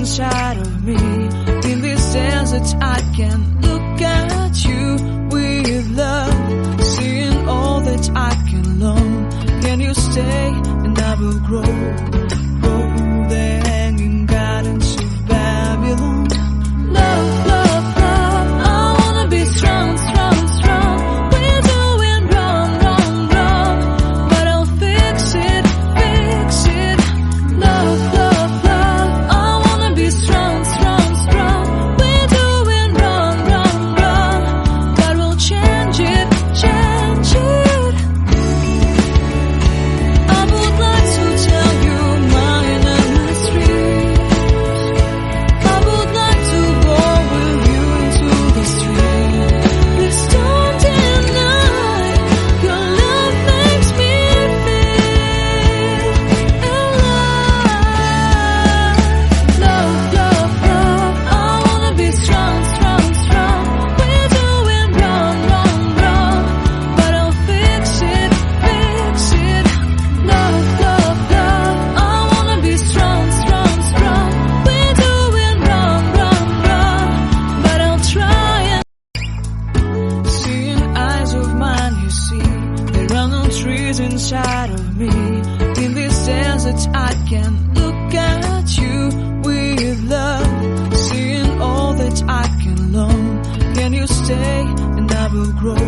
inside of me. In this desert I can look at you with love, seeing all that I can learn. Can you stay and I will grow the hanging gardens of Babylon. Love, love, love, I wanna be strong, strong, strong. We're doing wrong, wrong, wrong, but I'll fix it, fix it. Love, love, love, I wanna be strong, strong, strong. We're doing wrong, wrong, wrong, but we'll change it, change it. I would like to tell you my mysteries. I would like to go with you into the street. Please don't deny, your love makes me feel alive. Love, love, love, I wanna be strong, strong, strong. We're doing wrong, wrong, wrong, but I'll fix it, fix it. Love, love, love, I wanna be strong, strong, strong. We're doing wrong, wrong, wrong, but I'll try and seeing eyes of mine, you see, there are no trees inside of me. In this desert I can look at you with love, seeing all that I can learn. Can you stay and I will grow